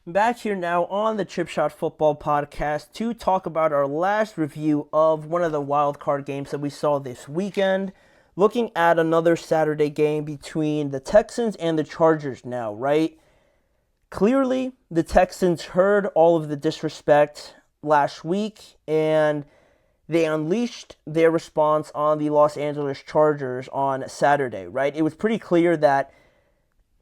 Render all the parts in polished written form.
Back here now on the Chip Shot Football Podcast to talk about our last review of one of the wild card games that we saw this weekend. Looking at another Saturday game between the Texans and the Chargers now, right? Clearly, the Texans heard all of the disrespect last week and they unleashed their response on the Los Angeles Chargers on Saturday, right? It was pretty clear that,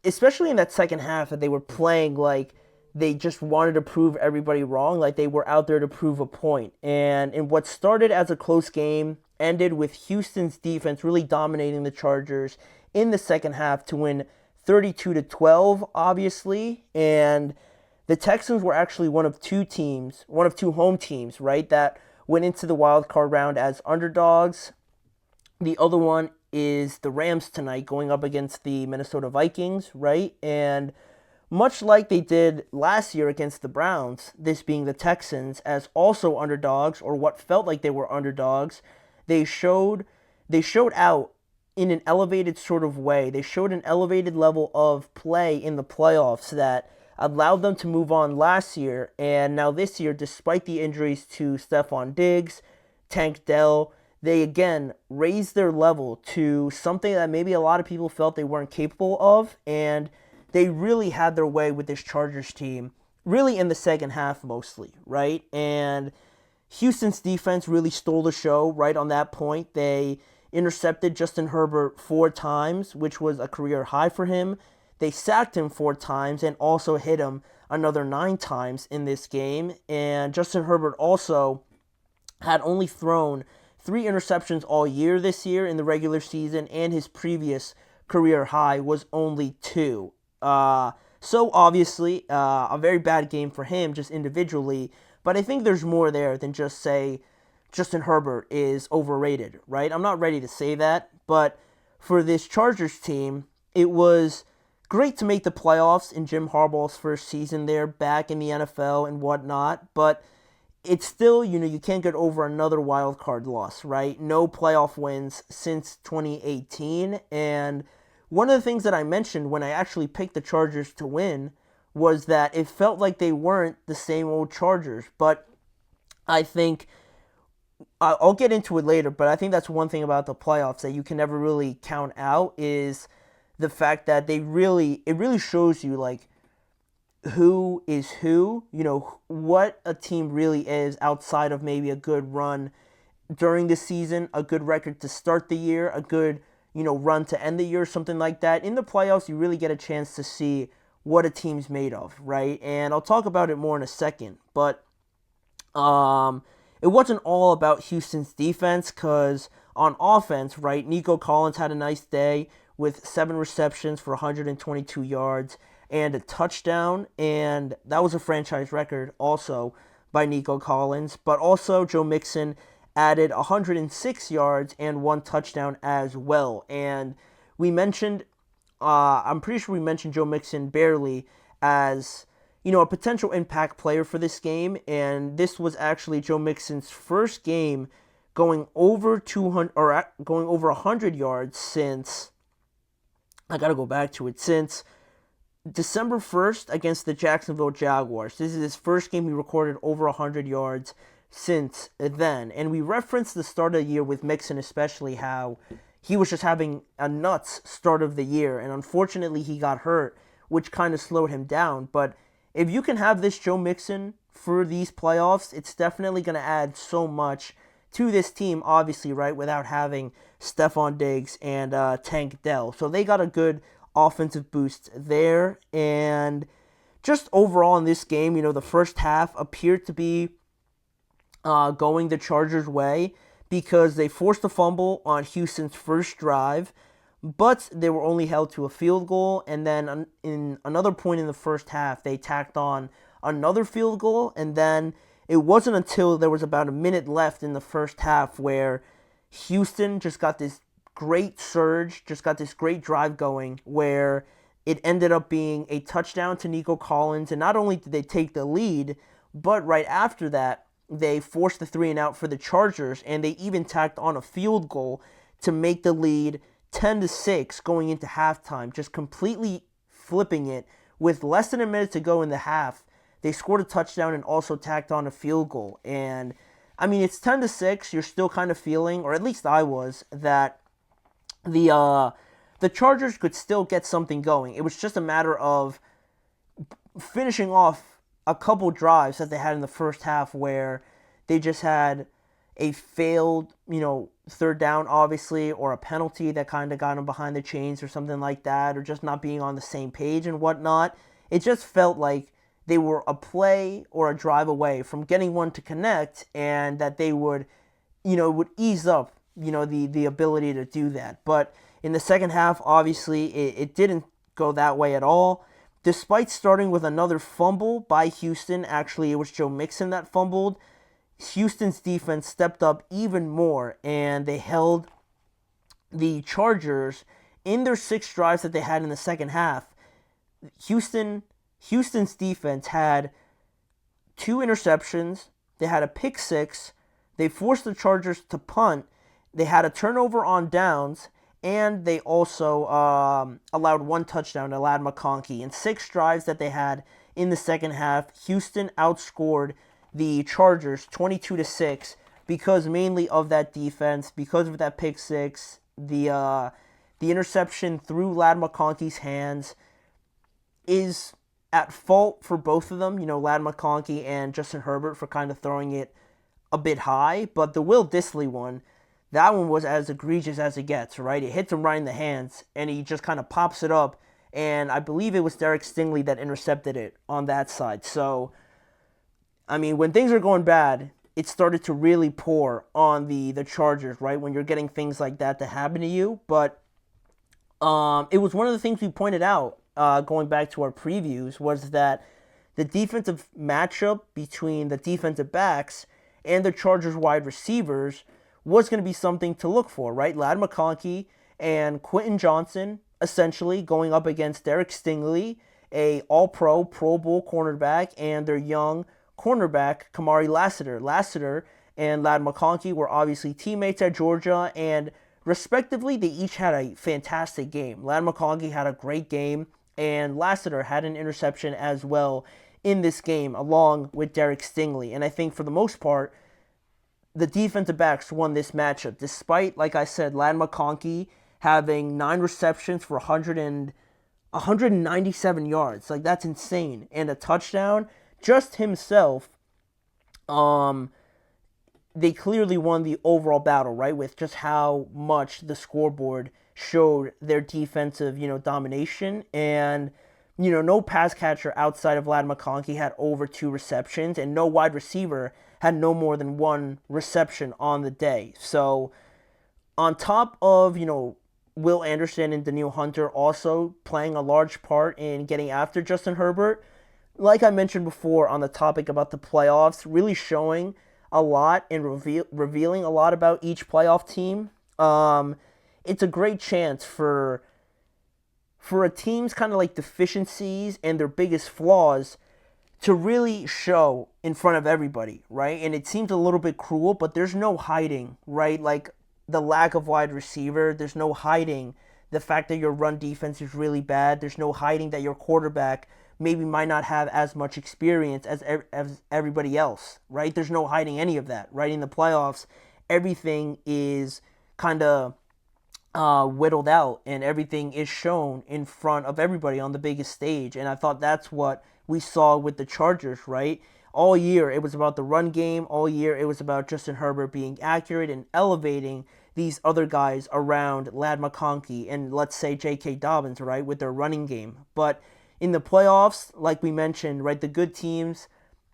especially in that second half, that they were playing like they just wanted to prove everybody wrong, like they were out there to prove a point. And in what started as a close game ended with Houston's defense really dominating the Chargers in the second half to win 32-12, obviously. And the Texans were actually one of two home teams, right, that went into the wild card round as underdogs. The other one is the Rams tonight going up against the Minnesota Vikings, right? And much like they did last year against the Browns, this being the Texans, as also underdogs, or what felt like they were underdogs, they showed out in an elevated sort of way. They showed an elevated level of play in the playoffs that allowed them to move on last year. And now this year, despite the injuries to Stephon Diggs, Tank Dell, they again raised their level to something that maybe a lot of people felt they weren't capable of. And they really had their way with this Chargers team, really in the second half mostly, right? And Houston's defense really stole the show right on that point. They intercepted Justin Herbert 4 times, which was a career high for him. They sacked him 4 times and also hit him another 9 times in this game. And Justin Herbert also had only thrown 3 interceptions all year this year in the regular season, and his previous career high was only 2. So obviously, a very bad game for him just individually, but I think there's more there than just say Justin Herbert is overrated, right? I'm not ready to say that, but for this Chargers team, it was great to make the playoffs in Jim Harbaugh's first season there, back in the NFL and whatnot, but it's still, you can't get over another wild card loss, right? No playoff wins since 2018, and one of the things that I mentioned when I actually picked the Chargers to win was that it felt like they weren't the same old Chargers. But I think, I'll get into it later, but I think that's one thing about the playoffs that you can never really count out is the fact that it really shows you like who is who, what a team really is outside of maybe a good run during the season, a good record to start the year, a good run to end the year, something like that. In the playoffs, you really get a chance to see what a team's made of, right? And I'll talk about it more in a second. But it wasn't all about Houston's defense, because on offense, right, Nico Collins had a nice day with 7 receptions for 122 yards and a touchdown. And that was a franchise record also by Nico Collins. But also Joe Mixon added 106 yards and 1 touchdown as well. And we mentioned, I'm pretty sure we mentioned Joe Mixon barely as, a potential impact player for this game. And this was actually Joe Mixon's first game going over 200 or going over 100 yards since, I got to go back to it, since December 1st against the Jacksonville Jaguars. This is his first game he recorded over 100 yards since then. And we referenced the start of the year with Mixon, especially how he was just having a nuts start of the year, and unfortunately he got hurt, which kind of slowed him down. But if you can have this Joe Mixon for these playoffs, it's definitely going to add so much to this team, obviously, right, without having Stephon Diggs and Tank Dell. So they got a good offensive boost there. And just overall in this game, the first half appeared to be going the Chargers' way because they forced a fumble on Houston's first drive, but they were only held to a field goal. And then in another point in the first half, they tacked on another field goal. And then it wasn't until there was about a minute left in the first half where Houston just got this great surge, just got this great drive going where it ended up being a touchdown to Nico Collins. And not only did they take the lead, but right after that, they forced the 3-and-out for the Chargers, and they even tacked on a field goal to make the lead 10-6 going into halftime, just completely flipping it with less than a minute to go in the half. they scored a touchdown and also tacked on a field goal. And I mean, it's 10-6. You're still kind of feeling, or at least I was, that the Chargers could still get something going. It was just a matter of finishing off a couple drives that they had in the first half where they just had a failed, third down, obviously, or a penalty that kind of got them behind the chains or something like that, or just not being on the same page and whatnot. It just felt like they were a play or a drive away from getting one to connect, and that they would, would ease up, the ability to do that. But in the second half, obviously, it didn't go that way at all. Despite starting with another fumble by Houston, actually, it was Joe Mixon that fumbled. Houston's defense stepped up even more, and they held the Chargers in their 6 drives that they had in the second half. Houston's defense had 2 interceptions. They had a pick 6. They forced the Chargers to punt. They had a turnover on downs, and they also allowed 1 touchdown to Ladd McConkey. In 6 drives that they had in the second half, Houston outscored the Chargers 22-6 because mainly of that defense, because of that pick 6, the interception through Ladd McConkey's hands is at fault for both of them. Ladd McConkey and Justin Herbert for kind of throwing it a bit high, but the Will Dissly one, that one was as egregious as it gets, right? It hits him right in the hands, and he just kind of pops it up, and I believe it was Derek Stingley that intercepted it on that side. So, I mean, when things are going bad, it started to really pour on the Chargers, right? When you're getting things like that to happen to you. But it was one of the things we pointed out going back to our previews was that the defensive matchup between the defensive backs and the Chargers wide receivers was going to be something to look for, right? Ladd McConkey and Quentin Johnson essentially going up against Derek Stingley, a all-pro, Pro Bowl cornerback, and their young cornerback, Kamari Lassiter. Lassiter and Ladd McConkey were obviously teammates at Georgia, and respectively, they each had a fantastic game. Ladd McConkey had a great game, and Lassiter had an interception as well in this game, along with Derek Stingley. And I think for the most part, the defensive backs won this matchup, despite, like I said, Ladd McConkey having 9 receptions for 197 yards. Like, that's insane. And a touchdown. Just himself, they clearly won the overall battle, right? With just how much the scoreboard showed their defensive, domination. And, no pass catcher outside of Ladd McConkey had over 2 receptions, and no wide receiver had no more than 1 reception on the day. So, on top of, Will Anderson and Danielle Hunter also playing a large part in getting after Justin Herbert, like I mentioned before on the topic about the playoffs, really showing a lot and revealing a lot about each playoff team. It's a great chance for a team's kind of like deficiencies and their biggest flaws to really show in front of everybody, right? And it seems a little bit cruel, but there's no hiding, right? Like the lack of wide receiver, there's no hiding the fact that your run defense is really bad. There's no hiding that your quarterback maybe might not have as much experience as everybody else, right? There's no hiding any of that, right? In the playoffs, everything is kind of whittled out, and everything is shown in front of everybody on the biggest stage. And I thought that's what we saw with the Chargers, right? All year, it was about the run game. All year, it was about Justin Herbert being accurate and elevating these other guys around Ladd McConkey and, let's say, J.K. Dobbins, right, with their running game. But in the playoffs, like we mentioned, right, the good teams,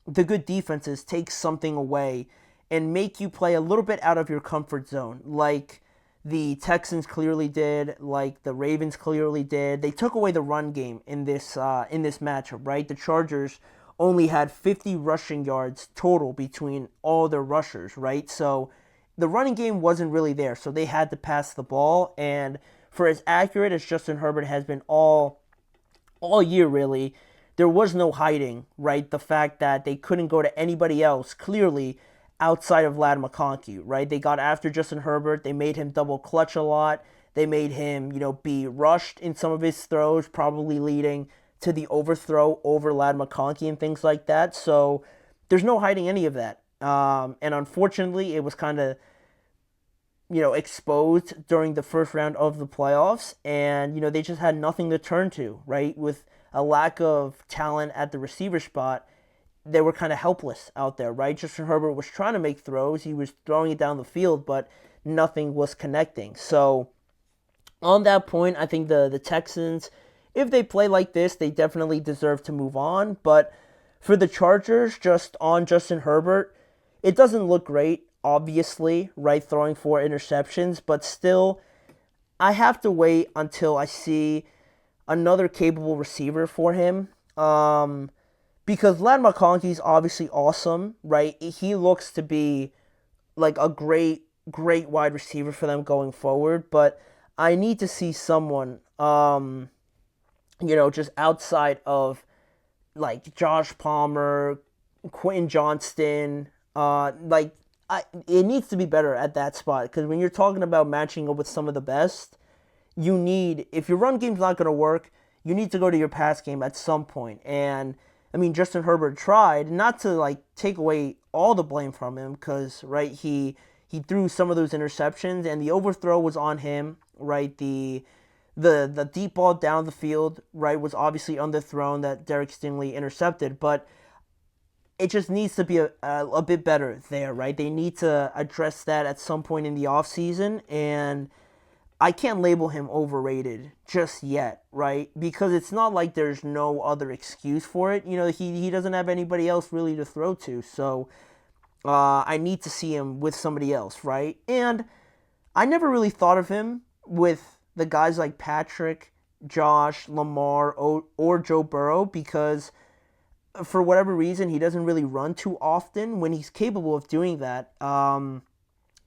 the good defenses take something away and make you play a little bit out of your comfort zone, like the Texans clearly did, like the Ravens clearly did. They took away the run game in this matchup, right? The Chargers only had 50 rushing yards total between all their rushers, right? So the running game wasn't really there, so they had to pass the ball. And for as accurate as Justin Herbert has been all year, really, there was no hiding, right? The fact that they couldn't go to anybody else, clearly, outside of Ladd McConkey, right? They got after Justin Herbert. They made him double clutch a lot. They made him, be rushed in some of his throws, probably leading to the overthrow over Ladd McConkey and things like that. So there's no hiding any of that. And unfortunately, it was kind of, exposed during the first round of the playoffs. And, they just had nothing to turn to, right? With a lack of talent at the receiver spot, they were kind of helpless out there, right? Justin Herbert was trying to make throws. He was throwing it down the field, but nothing was connecting. So on that point, I think the Texans, if they play like this, they definitely deserve to move on. But for the Chargers, just on Justin Herbert, it doesn't look great, obviously, right? Throwing 4 interceptions, but still, I have to wait until I see another capable receiver for him. Because Ladd McConkey's obviously awesome, right? He looks to be like a great wide receiver for them going forward, but I need to see someone, just outside of like Josh Palmer, Quentin Johnston, it needs to be better at that spot, because when you're talking about matching up with some of the best, if your run game's not going to work, you need to go to your pass game at some point. And I mean, Justin Herbert tried, not to take away all the blame from him, because right, he threw some of those interceptions and the overthrow was on him, right? The deep ball down the field, right, was obviously underthrown that Derek Stingley intercepted, but it just needs to be a bit better there, right? They need to address that at some point in the offseason, and I can't label him overrated just yet, right? Because it's not like there's no other excuse for it. He doesn't have anybody else really to throw to, so I need to see him with somebody else, right? And I never really thought of him with the guys like Patrick, Josh, Lamar, or Joe Burrow, because for whatever reason, he doesn't really run too often. When he's capable of doing that,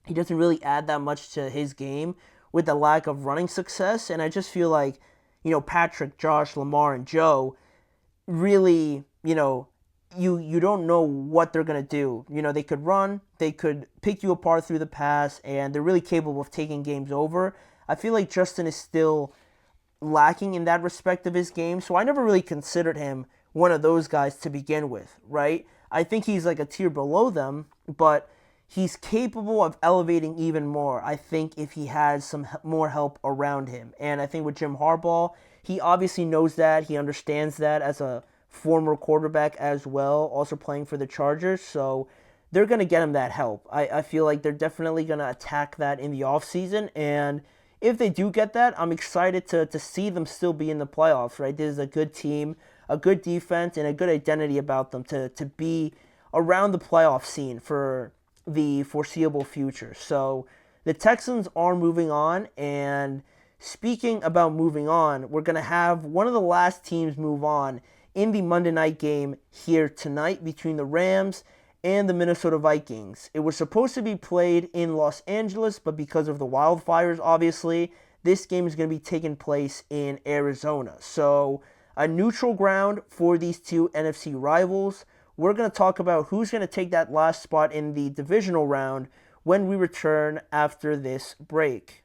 he doesn't really add that much to his game with the lack of running success. And I just feel like, Patrick, Josh, Lamar, and Joe really, you don't know what they're going to do. They could run, they could pick you apart through the pass, and they're really capable of taking games over. I feel like Justin is still lacking in that respect of his game, so I never really considered him one of those guys to begin with, right? I think he's like a tier below them, but he's capable of elevating even more, I think, if he has some more help around him. And I think with Jim Harbaugh, he obviously knows that. He understands that as a former quarterback as well, also playing for the Chargers. So they're going to get him that help. I feel like they're definitely going to attack that in the offseason. And if they do get that, I'm excited to see them still be in the playoffs, right? This is a good team, a good defense, and a good identity about them to be around the playoff scene for the foreseeable future. So the Texans are moving on, and speaking about moving on, we're going to have one of the last teams move on in the Monday night game here tonight between the Rams and the Minnesota Vikings. It was supposed to be played in Los Angeles, but because of the wildfires, obviously, this game is going to be taking place in Arizona. So a neutral ground for these two NFC rivals. We're going to talk about who's going to take that last spot in the divisional round when we return after this break.